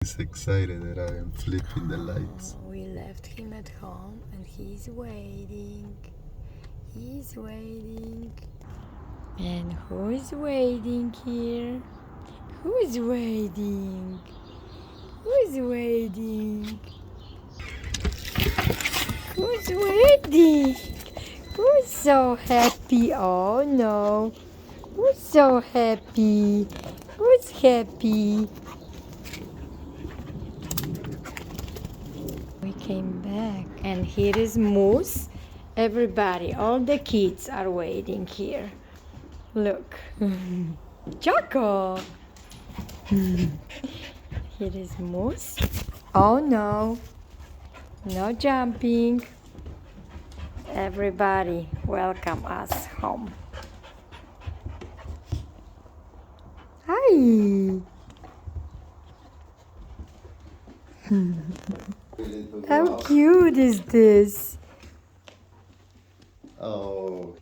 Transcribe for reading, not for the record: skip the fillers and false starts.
He's excited that I am flipping the lights. We left him at home and he's waiting. He's waiting. And who's waiting here? Who's waiting? Who's waiting? Who's waiting? Who's so happy? Oh no. Who's so happy? Who's happy? We came back and here is Moose. Everybody, all the kids are waiting here. Look. Choco. Here is Moose. Oh no. No jumping. Everybody, welcome us home. Hi. How cute is this? Oh.